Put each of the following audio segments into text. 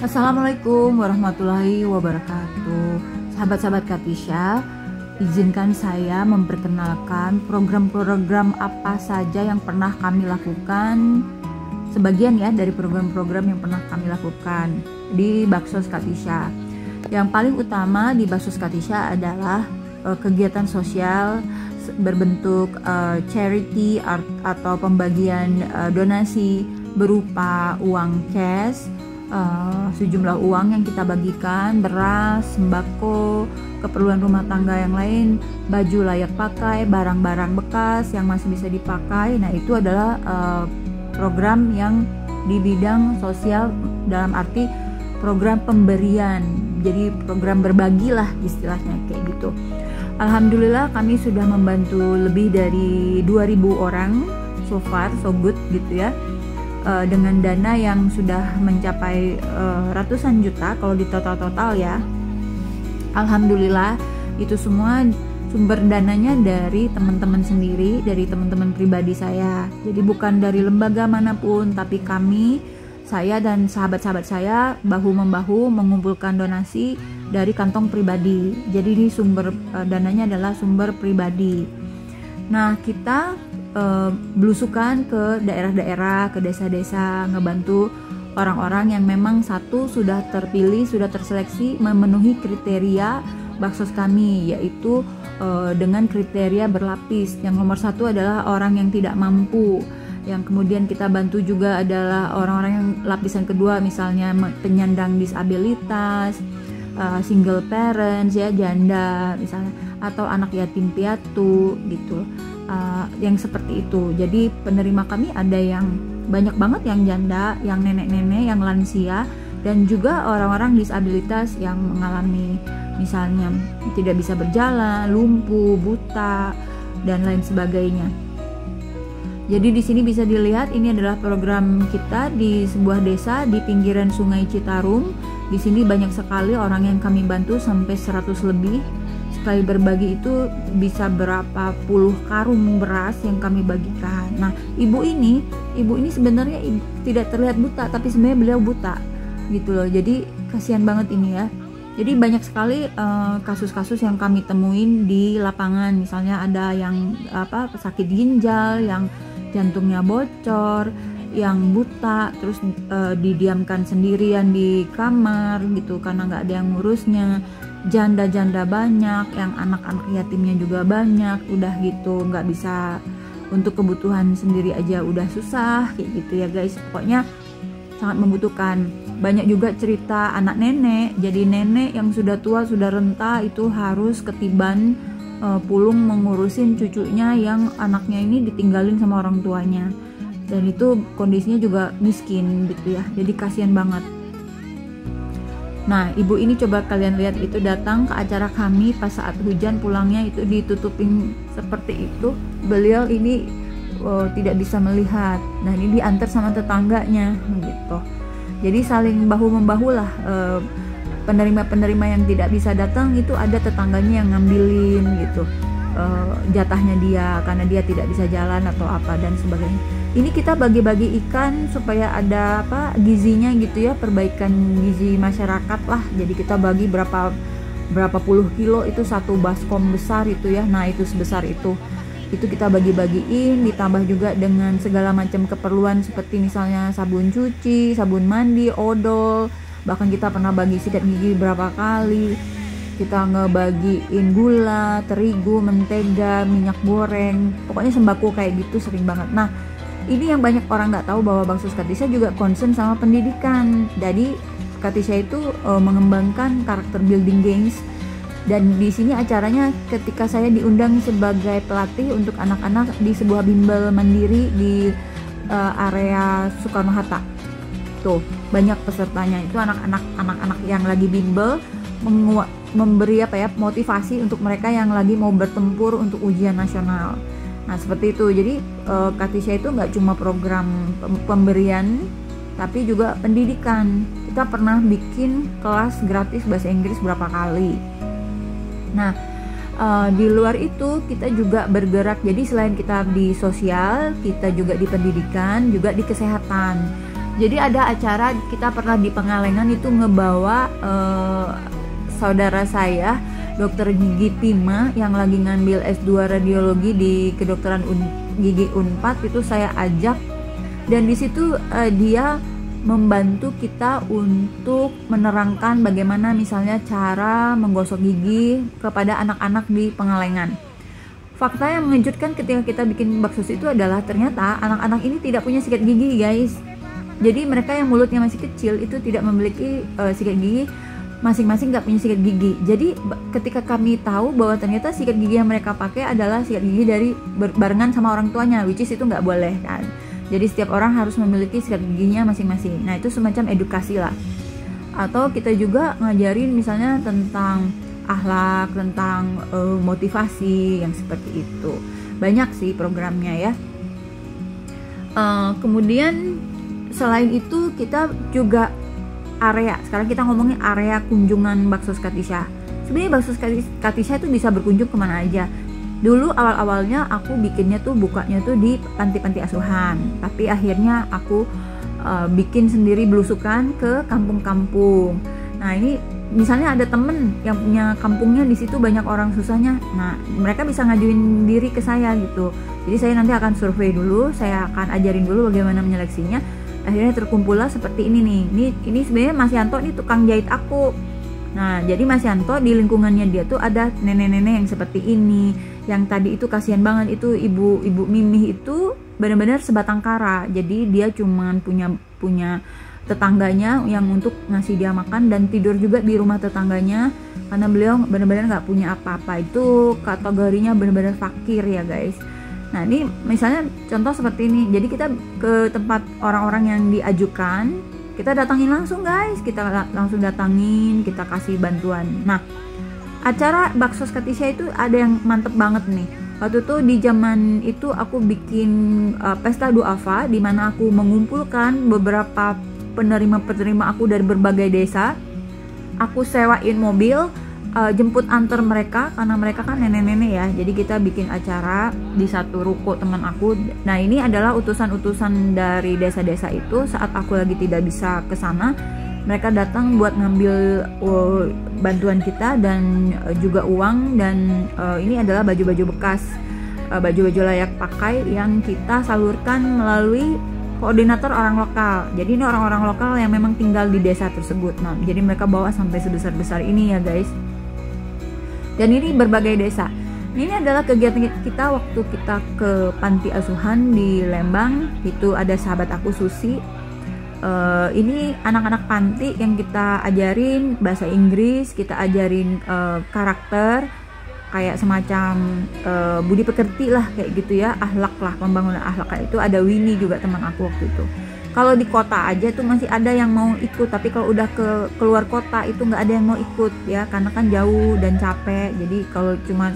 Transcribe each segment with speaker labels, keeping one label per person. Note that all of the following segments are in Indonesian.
Speaker 1: Assalamualaikum warahmatullahi wabarakatuh. Sahabat-sahabat Katisha, izinkan saya memperkenalkan program-program apa saja yang pernah kami lakukan. Sebagian ya dari program-program yang pernah kami lakukan di Baksos Katisha. Yang paling utama di Baksos Katisha adalah kegiatan sosial berbentuk charity atau pembagian donasi berupa uang cash, sejumlah uang yang kita bagikan, beras, sembako, keperluan rumah tangga yang lain, baju layak pakai, barang-barang bekas yang masih bisa dipakai. Nah, itu adalah program yang di bidang sosial, dalam arti program pemberian, jadi program berbagi lah istilahnya kayak gitu. Alhamdulillah kami sudah membantu lebih dari 2000 orang so far, so good gitu ya, dengan dana yang sudah mencapai ratusan juta kalau di total ya. Alhamdulillah itu semua sumber dananya dari teman-teman sendiri, dari teman-teman pribadi saya. Jadi bukan dari lembaga manapun, tapi saya dan sahabat-sahabat saya bahu-membahu mengumpulkan donasi dari kantong pribadi. Jadi ini sumber dananya adalah sumber pribadi. Nah, kita belusukan ke daerah-daerah, ke desa-desa, ngebantu orang-orang yang memang satu sudah terpilih, sudah terseleksi memenuhi kriteria baksos kami, yaitu dengan kriteria berlapis. Yang nomor satu adalah orang yang tidak mampu. Yang kemudian kita bantu juga adalah orang-orang yang lapisan kedua, misalnya penyandang disabilitas, single parents ya, janda misalnya, atau anak yatim piatu gitu. Yang seperti itu. Jadi penerima kami ada yang banyak banget yang janda, yang nenek-nenek, yang lansia, dan juga orang-orang disabilitas yang mengalami misalnya tidak bisa berjalan, lumpuh, buta, dan lain sebagainya. Jadi di sini bisa dilihat ini adalah program kita di sebuah desa di pinggiran Sungai Citarum. Di sini banyak sekali orang yang kami bantu, sampai 100 lebih. Sekali berbagi itu bisa berapa puluh karung beras yang kami bagikan. Nah, ibu ini sebenarnya tidak terlihat buta, tapi sebenarnya beliau buta gitu loh. Jadi kasihan banget ini ya. Jadi banyak sekali kasus-kasus yang kami temuin di lapangan. Misalnya ada yang sakit ginjal, yang jantungnya bocor, yang buta, terus didiamkan sendirian di kamar gitu karena nggak ada yang ngurusnya. Janda-janda banyak, yang anak-anak yatimnya juga banyak, udah gitu nggak bisa untuk kebutuhan sendiri aja udah susah kayak gitu ya guys. Pokoknya sangat membutuhkan. Banyak juga cerita anak nenek, jadi nenek yang sudah tua, sudah renta itu harus ketiban pulung mengurusin cucunya yang anaknya ini ditinggalin sama orang tuanya, dan itu kondisinya juga miskin gitu ya, jadi kasihan banget. Nah, ibu ini coba kalian lihat, itu datang ke acara kami pas saat hujan, pulangnya itu ditutupin seperti itu. Beliau ini tidak bisa melihat. Nah, ini diantar sama tetangganya gitu. Jadi saling bahu-membahu lah. Penerima-penerima yang tidak bisa datang itu ada tetangganya yang ngambilin gitu jatahnya dia karena dia tidak bisa jalan atau apa dan sebagainya. Ini kita bagi-bagi ikan supaya ada gizinya gitu ya, perbaikan gizi masyarakat lah. Jadi kita bagi berapa puluh kilo, itu satu baskom besar itu ya. Nah, itu sebesar itu kita bagi-bagiin, ditambah juga dengan segala macam keperluan seperti misalnya sabun cuci, sabun mandi, odol. Bahkan kita pernah bagi sikat gigi berapa kali. Kita ngebagiin gula, terigu, mentega, minyak goreng, pokoknya sembako kayak gitu sering banget. Nah, ini yang banyak orang nggak tahu bahwa Baksos Katisha juga concern sama pendidikan. Jadi Katisha itu mengembangkan karakter building games, dan di sini acaranya ketika saya diundang sebagai pelatih untuk anak-anak di sebuah bimbel mandiri di area Soekarno Hatta. Tuh, banyak pesertanya itu anak-anak yang lagi bimbel, memberi motivasi untuk mereka yang lagi mau bertempur untuk ujian nasional. Nah, seperti itu. Jadi Katisha itu nggak cuma program pemberian, tapi juga pendidikan. Kita pernah bikin kelas gratis bahasa Inggris berapa kali. Nah, di luar itu kita juga bergerak. Jadi selain kita di sosial, kita juga di pendidikan, juga di kesehatan. Jadi ada acara kita pernah di Pengalengan itu ngebawa saudara saya dokter gigi Pima yang lagi ngambil S2 radiologi di kedokteran gigi Unpad, itu saya ajak, dan di situ dia membantu kita untuk menerangkan bagaimana misalnya cara menggosok gigi kepada anak-anak di Pengalengan. Fakta yang mengejutkan ketika kita bikin bakso itu adalah ternyata anak-anak ini tidak punya sikat gigi, guys. Jadi mereka yang mulutnya masih kecil itu tidak memiliki sikat gigi, masing-masing nggak punya sikat gigi. Jadi ketika kami tahu bahwa ternyata sikat gigi yang mereka pakai adalah sikat gigi dari barengan sama orang tuanya, which is itu nggak boleh kan. Jadi setiap orang harus memiliki sikat giginya masing-masing. Nah itu semacam edukasi lah. Atau kita juga ngajarin misalnya tentang akhlak, tentang motivasi yang seperti itu. Banyak sih programnya ya. Kemudian selain itu kita juga area, sekarang kita ngomongin area kunjungan Bakso Katisha. Sebenarnya Bakso Katisha itu bisa berkunjung kemana aja. Dulu awal-awalnya aku bikinnya tuh bukanya tuh di panti-panti asuhan, tapi akhirnya aku bikin sendiri belusukan ke kampung-kampung. Nah ini misalnya ada temen yang punya kampungnya di situ banyak orang susahnya, nah mereka bisa ngajuin diri ke saya gitu. Jadi saya nanti akan survei dulu, saya akan ajarin dulu bagaimana menyeleksinya. Akhirnya terkumpullah seperti ini nih. Ini sebenarnya Mas Yanto ini tukang jahit aku. Nah, jadi Mas Yanto di lingkungannya dia tuh ada nenek-nenek yang seperti ini. Yang tadi itu kasihan banget, itu ibu Mimih itu benar-benar sebatang kara. Jadi dia cuman punya tetangganya yang untuk ngasih dia makan dan tidur juga di rumah tetangganya karena beliau benar-benar nggak punya apa-apa. Itu kategorinya benar-benar fakir ya, guys. Nah ini misalnya contoh seperti ini. Jadi kita ke tempat orang-orang yang diajukan, kita datangin langsung, guys. Kita langsung datangin, kita kasih bantuan. Nah acara Bakso Katisha itu ada yang mantep banget nih. Waktu itu di zaman itu aku bikin pesta duafa, di mana aku mengumpulkan beberapa penerima aku dari berbagai desa. Aku sewain mobil, jemput antar mereka karena mereka kan nenek-nenek ya. Jadi kita bikin acara di satu ruko teman aku. Nah ini adalah utusan-utusan dari desa-desa itu. Saat aku lagi tidak bisa ke sana, mereka datang buat ngambil bantuan kita dan juga uang. Dan ini adalah baju-baju bekas, baju-baju layak pakai yang kita salurkan melalui koordinator orang lokal. Jadi ini orang-orang lokal yang memang tinggal di desa tersebut. Nah jadi mereka bawa sampai sebesar-besar ini ya, guys. Dan ini berbagai desa. Ini adalah kegiatan kita waktu kita ke panti asuhan di Lembang. Itu ada sahabat aku Susi. Ini anak-anak panti yang kita ajarin bahasa Inggris, kita ajarin karakter, kayak semacam budi pekerti lah kayak gitu ya, akhlak lah, pembangunan akhlak kayak itu. Ada Winnie juga teman aku waktu itu. Kalau di kota aja tuh masih ada yang mau ikut, tapi kalau udah keluar kota itu nggak ada yang mau ikut ya, karena kan jauh dan capek. Jadi kalau cuma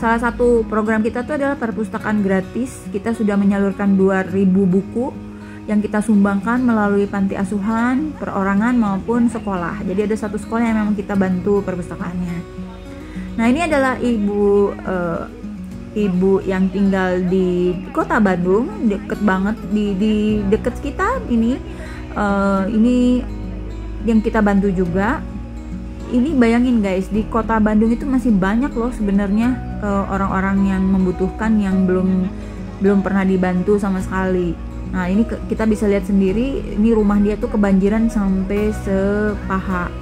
Speaker 1: salah satu program kita tuh adalah perpustakaan gratis. Kita sudah menyalurkan 2000 buku yang kita sumbangkan melalui panti asuhan, perorangan maupun sekolah. Jadi ada satu sekolah yang memang kita bantu perpustakaannya. Nah ini adalah ibu yang tinggal di kota Bandung, deket banget di deket kita ini. Ini yang kita bantu juga. Ini bayangin guys, di kota Bandung itu masih banyak loh sebenarnya orang-orang yang membutuhkan yang belum pernah dibantu sama sekali. Nah ini kita bisa lihat sendiri, ini rumah dia tuh kebanjiran sampai sepaha.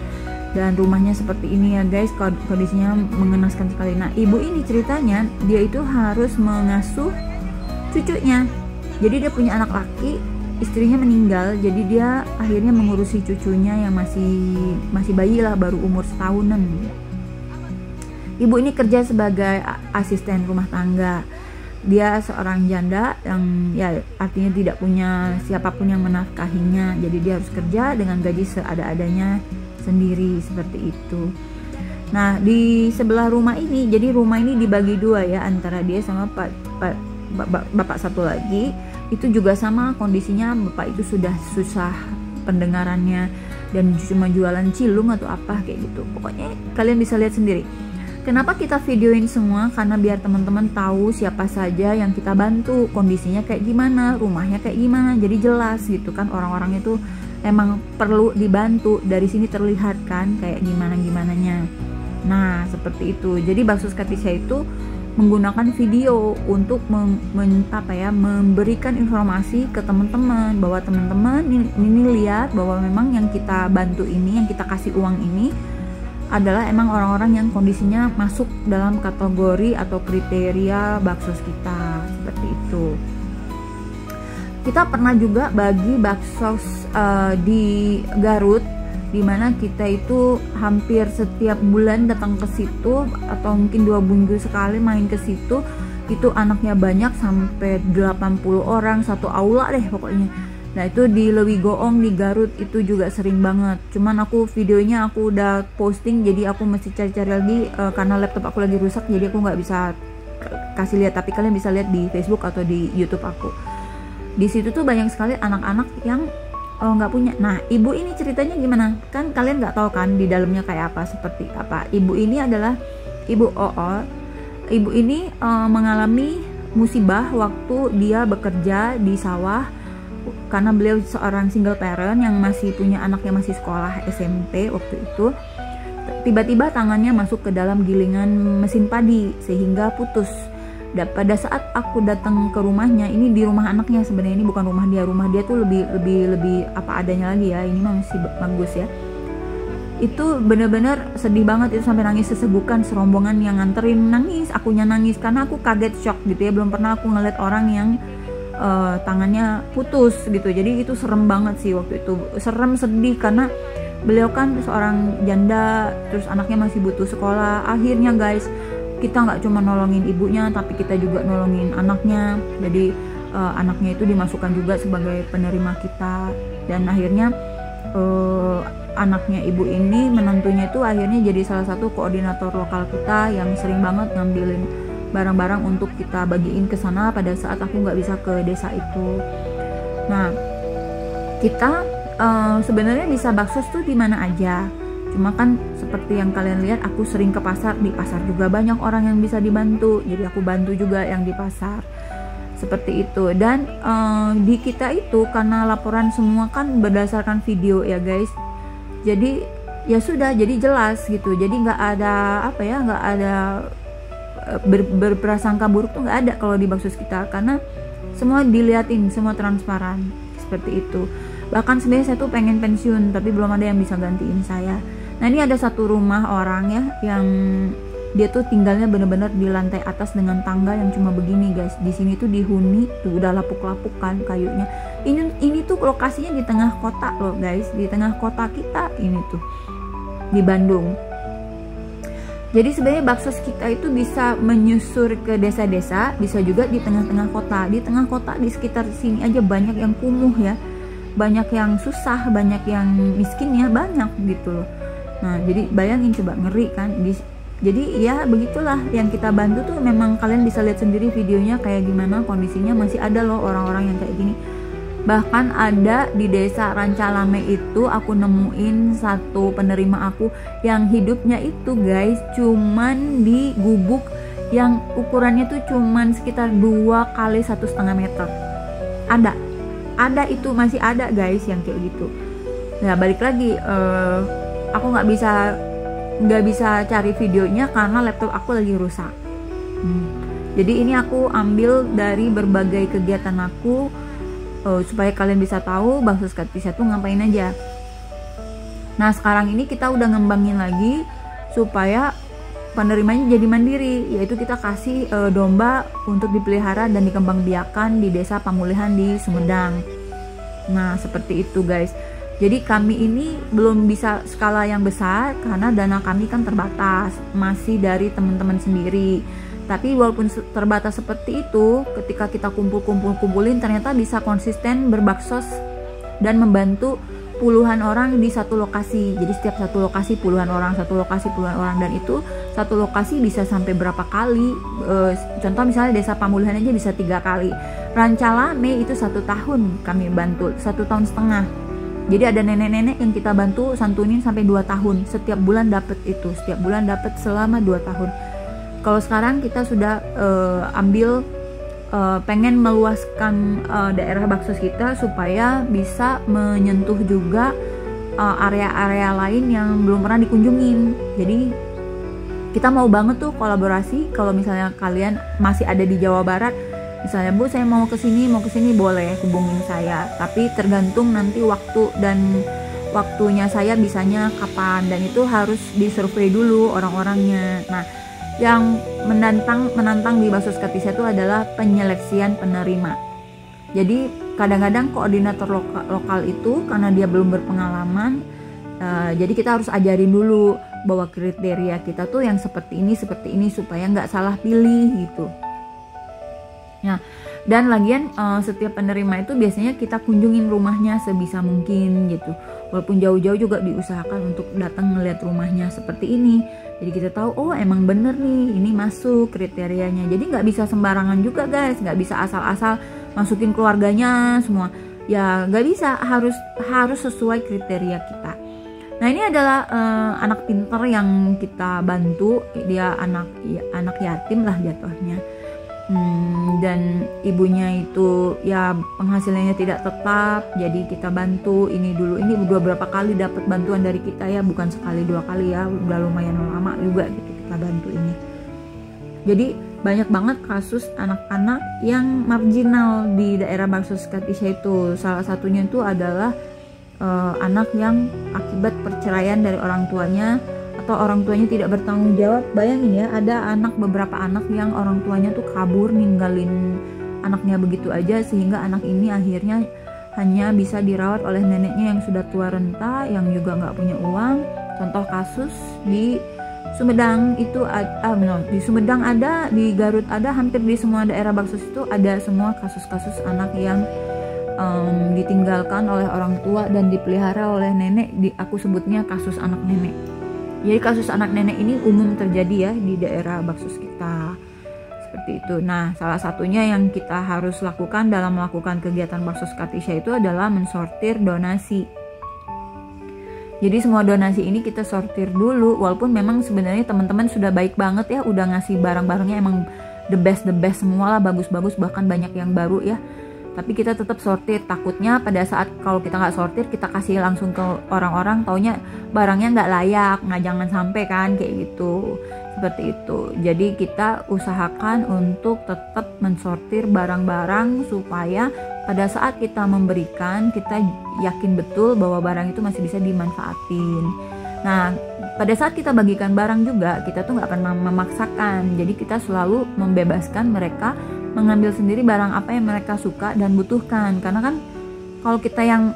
Speaker 1: Dan rumahnya seperti ini ya guys, kondisinya mengenaskan sekali. Nah ibu ini ceritanya dia itu harus mengasuh cucunya. Jadi dia punya anak laki, istrinya meninggal, jadi dia akhirnya mengurusi cucunya yang masih bayi lah, baru umur setahunan. Ibu ini kerja sebagai asisten rumah tangga. Dia seorang janda yang ya artinya tidak punya siapapun yang menafkahinya, jadi dia harus kerja dengan gaji seada-adanya sendiri seperti itu. Nah di sebelah rumah ini, jadi rumah ini dibagi dua ya, antara dia sama bapak satu lagi. Itu juga sama kondisinya, bapak itu sudah susah pendengarannya dan cuma jualan cilung atau apa kayak gitu. Pokoknya kalian bisa lihat sendiri. Kenapa kita videoin semua? Karena biar teman-teman tahu siapa saja yang kita bantu, kondisinya kayak gimana, rumahnya kayak gimana, jadi jelas gitu kan. Orang-orang itu emang perlu dibantu, dari sini terlihat kan kayak gimana-gimananya. Nah seperti itu. Jadi Baksos Katisha itu menggunakan video untuk memberikan informasi ke teman-teman bahwa teman-teman ini lihat bahwa memang yang kita bantu ini, yang kita kasih uang ini adalah emang orang-orang yang kondisinya masuk dalam kategori atau kriteria baksos kita, seperti itu. Kita pernah juga bagi baksos di Garut, dimana kita itu hampir setiap bulan datang ke situ atau mungkin 2 minggu sekali main ke situ. Itu anaknya banyak sampai 80 orang satu aula deh pokoknya. Nah itu di Lewi Goong di Garut itu juga sering banget. Cuman aku videonya aku udah posting, jadi aku mesti cari-cari lagi karena laptop aku lagi rusak, jadi aku nggak bisa kasih lihat. Tapi kalian bisa lihat di Facebook atau di YouTube aku. Di situ tuh banyak sekali anak-anak yang nggak punya. Nah ibu ini ceritanya gimana? Kan kalian nggak tahu kan di dalamnya kayak apa, seperti apa. Ibu ini adalah Ibu Oo. Ibu ini mengalami musibah waktu dia bekerja di sawah. Karena beliau seorang single parent yang masih punya anak yang masih sekolah SMP waktu itu, tiba-tiba tangannya masuk ke dalam gilingan mesin padi sehingga putus. Dan pada saat aku datang ke rumahnya, ini di rumah anaknya sebenarnya, ini bukan rumah dia tuh lebih apa adanya lagi ya, ini masih bagus ya. Itu bener-bener sedih banget, itu sampai nangis sesegukan, serombongan yang nganterin nangis, akunya nangis karena aku kaget, shock gitu ya, belum pernah aku ngeliat orang yang tangannya putus gitu. Jadi itu serem banget sih waktu itu, serem, sedih karena beliau kan seorang janda, terus anaknya masih butuh sekolah. Akhirnya guys, kita nggak cuma nolongin ibunya, tapi kita juga nolongin anaknya. Jadi anaknya itu dimasukkan juga sebagai penerima kita, dan akhirnya anaknya ibu ini, menantunya itu akhirnya jadi salah satu koordinator lokal kita yang sering banget ngambilin barang-barang untuk kita bagiin ke sana pada saat aku nggak bisa ke desa itu. Nah, kita sebenarnya bisa baksos tuh di mana aja. Cuma kan seperti yang kalian lihat, aku sering ke pasar. Di pasar juga banyak orang yang bisa dibantu, jadi aku bantu juga yang di pasar. Seperti itu. Dan di kita itu karena laporan semua kan berdasarkan video ya guys. Jadi ya sudah, jadi jelas gitu. Jadi nggak ada nggak ada berprasangka buruk tuh nggak ada kalau di baksos kita, karena semua diliatin, semua transparan seperti itu. Bahkan sebenarnya saya tuh pengen pensiun tapi belum ada yang bisa gantiin saya. Nah ini ada satu rumah orang ya, yang dia tuh tinggalnya bener-bener di lantai atas dengan tangga yang cuma begini guys. Di sini tuh dihuni tuh udah lapuk-lapuk kan kayunya. Ini tuh lokasinya di tengah kota loh guys, di tengah kota kita ini tuh di Bandung. Jadi sebenarnya baksos kita itu bisa menyusur ke desa-desa, bisa juga di tengah-tengah kota. Di tengah kota di sekitar sini aja banyak yang kumuh ya, banyak yang susah, banyak yang miskin ya, banyak gitu loh. Nah jadi bayangin coba, ngeri kan. Jadi ya begitulah yang kita bantu tuh, memang kalian bisa lihat sendiri videonya kayak gimana kondisinya. Masih ada loh orang-orang yang kayak gini. Bahkan ada di desa Rancalame itu aku nemuin satu penerima aku yang hidupnya itu guys cuman di gubuk yang ukurannya tuh cuman sekitar 2 kali 1,5 meter. Ada itu, masih ada guys yang kayak gitu. Nah balik lagi, aku nggak bisa cari videonya karena laptop aku lagi rusak. Jadi ini aku ambil dari berbagai kegiatan aku, supaya kalian bisa tahu Baksos Katisha tuh ngapain aja. Nah sekarang ini kita udah ngembangin lagi supaya penerimanya jadi mandiri, yaitu kita kasih domba untuk dipelihara dan dikembangbiakan di desa Pamulihan di Sumedang. Nah seperti itu guys. Jadi kami ini belum bisa skala yang besar karena dana kami kan terbatas, masih dari teman-teman sendiri. Tapi walaupun terbatas seperti itu, ketika kita kumpulin ternyata bisa konsisten berbaksos dan membantu puluhan orang di satu lokasi. Jadi setiap satu lokasi puluhan orang, satu lokasi puluhan orang, dan itu satu lokasi bisa sampai berapa kali. Contoh misalnya desa Pamulihan aja bisa 3 kali. Rancalame itu 1 tahun kami bantu, 1,5 tahun. Jadi ada nenek-nenek yang kita bantu santunin sampai 2 tahun. Setiap bulan dapat itu, setiap bulan dapat selama 2 tahun. Kalau sekarang kita sudah pengen meluaskan daerah Baksos kita supaya bisa menyentuh juga area-area lain yang belum pernah dikunjungin. Jadi kita mau banget tuh kolaborasi. Kalau misalnya kalian masih ada di Jawa Barat, misalnya Bu saya mau ke sini boleh hubungin saya. Tapi tergantung nanti waktu dan waktunya saya bisanya kapan, dan itu harus disurvei dulu orang-orangnya. Nah, yang menantang di Baksos Katisha itu adalah penyeleksian penerima. Jadi kadang-kadang koordinator lokal itu karena dia belum berpengalaman, jadi kita harus ajarin dulu bahwa kriteria kita tuh yang seperti ini supaya nggak salah pilih gitu. Nah, dan lagian setiap penerima itu biasanya kita kunjungin rumahnya sebisa mungkin gitu. Walaupun jauh-jauh juga diusahakan untuk datang melihat rumahnya seperti ini. Jadi kita tahu, oh emang bener nih, ini masuk kriterianya. Jadi nggak bisa sembarangan juga guys, nggak bisa asal-asal masukin keluarganya semua. Ya nggak bisa, harus sesuai kriteria kita. Nah ini adalah anak pinter yang kita bantu. Dia anak yatim lah jatuhnya. Dan ibunya itu ya penghasilannya tidak tetap, jadi kita bantu ini dulu. Ini beberapa kali dapat bantuan dari kita ya, bukan sekali 2 kali ya, udah lumayan lama juga gitu kita bantu ini. Jadi banyak banget kasus anak-anak yang marginal di daerah Baksos Katisha itu. Salah satunya itu adalah anak yang akibat perceraian dari orang tuanya, atau orang tuanya tidak bertanggung jawab. Bayangin ya, ada beberapa anak yang orang tuanya tuh kabur ninggalin anaknya begitu aja, sehingga anak ini akhirnya hanya bisa dirawat oleh neneknya yang sudah tua renta, yang juga nggak punya uang. Contoh kasus di Sumedang itu di Sumedang ada, di Garut ada, hampir di semua daerah Baksos itu ada semua kasus-kasus anak yang ditinggalkan oleh orang tua dan dipelihara oleh nenek. Aku sebutnya kasus anak nenek. Jadi kasus anak nenek ini umum terjadi ya di daerah Baksos kita, seperti itu. Nah, salah satunya yang kita harus lakukan dalam melakukan kegiatan Baksos Katisha itu adalah mensortir donasi. Jadi semua donasi ini kita sortir dulu, walaupun memang sebenarnya teman-teman sudah baik banget ya, udah ngasih barang-barangnya emang the best semua lah, bagus-bagus, bahkan banyak yang baru ya. Tapi kita tetap sortir, takutnya pada saat kalau kita nggak sortir, kita kasih langsung ke orang-orang, taunya barangnya nggak layak. Nah jangan sampai kan kayak gitu, seperti itu. Jadi kita usahakan untuk tetap mensortir barang-barang supaya pada saat kita memberikan, kita yakin betul bahwa barang itu masih bisa dimanfaatin. Nah pada saat kita bagikan barang juga, kita tuh nggak pernah memaksakan. Jadi kita selalu membebaskan mereka mengambil sendiri barang apa yang mereka suka dan butuhkan. Karena kan kalau kita yang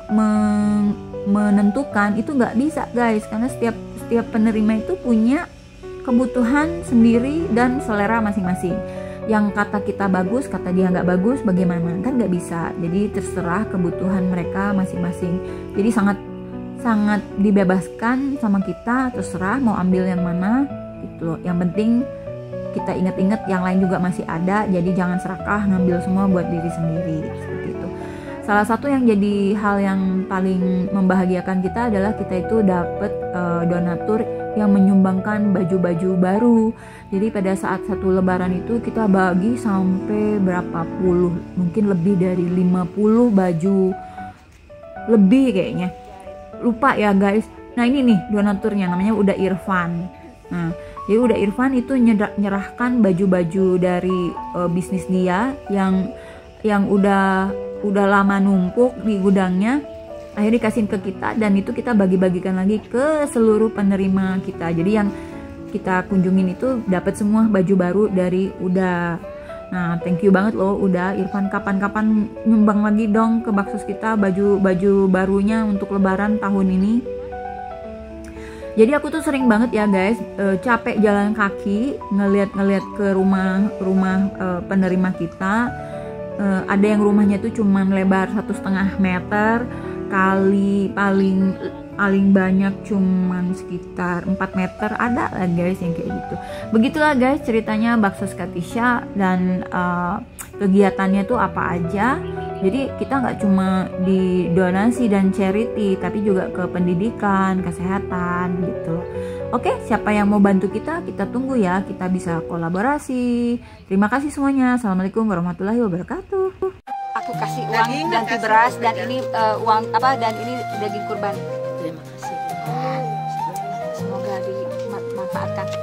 Speaker 1: menentukan itu nggak bisa guys, karena setiap penerima itu punya kebutuhan sendiri dan selera masing-masing. Yang kata kita bagus, kata dia nggak bagus, bagaimana? Kan nggak bisa. Jadi terserah kebutuhan mereka masing-masing. Jadi sangat dibebaskan sama kita, terserah mau ambil yang mana gitu loh. Yang penting kita ingat-ingat yang lain juga masih ada, jadi jangan serakah ngambil semua buat diri sendiri, seperti itu. Salah satu yang jadi hal yang paling membahagiakan kita adalah kita itu dapat donatur yang menyumbangkan baju-baju baru. Jadi pada saat satu lebaran itu kita bagi sampai berapa puluh, mungkin lebih dari 50 baju lebih kayaknya, lupa ya guys. Nah ini nih donaturnya, namanya Uda Irfan. Nah jadi Uda Irfan itu nyerahkan baju-baju dari bisnis dia yang udah lama numpuk di gudangnya, akhirnya dikasihin ke kita, dan itu kita bagi-bagikan lagi ke seluruh penerima kita. Jadi yang kita kunjungin itu dapat semua baju baru dari Uda. Nah thank you banget loh Uda Irfan, kapan-kapan nyumbang lagi dong ke Baksos kita baju barunya untuk lebaran tahun ini. Jadi aku tuh sering banget ya guys, capek jalan kaki ngeliat ke rumah penerima kita. Ada yang rumahnya tuh cuman lebar 1,5 meter kali paling banyak cuman sekitar 4 meter, ada lah guys yang kayak gitu. Begitulah guys ceritanya Baksos Katisha dan kegiatannya tuh apa aja. Jadi kita nggak cuma di donasi dan charity, tapi juga ke pendidikan, kesehatan gitu. Oke, siapa yang mau bantu kita tunggu ya, kita bisa kolaborasi. Terima kasih semuanya. Assalamualaikum warahmatullahi wabarakatuh.
Speaker 2: Aku kasih uang ganti beras dan ini uang apa dan ini daging kurban.
Speaker 3: Terima kasih.
Speaker 2: Semoga dimanfaatkan.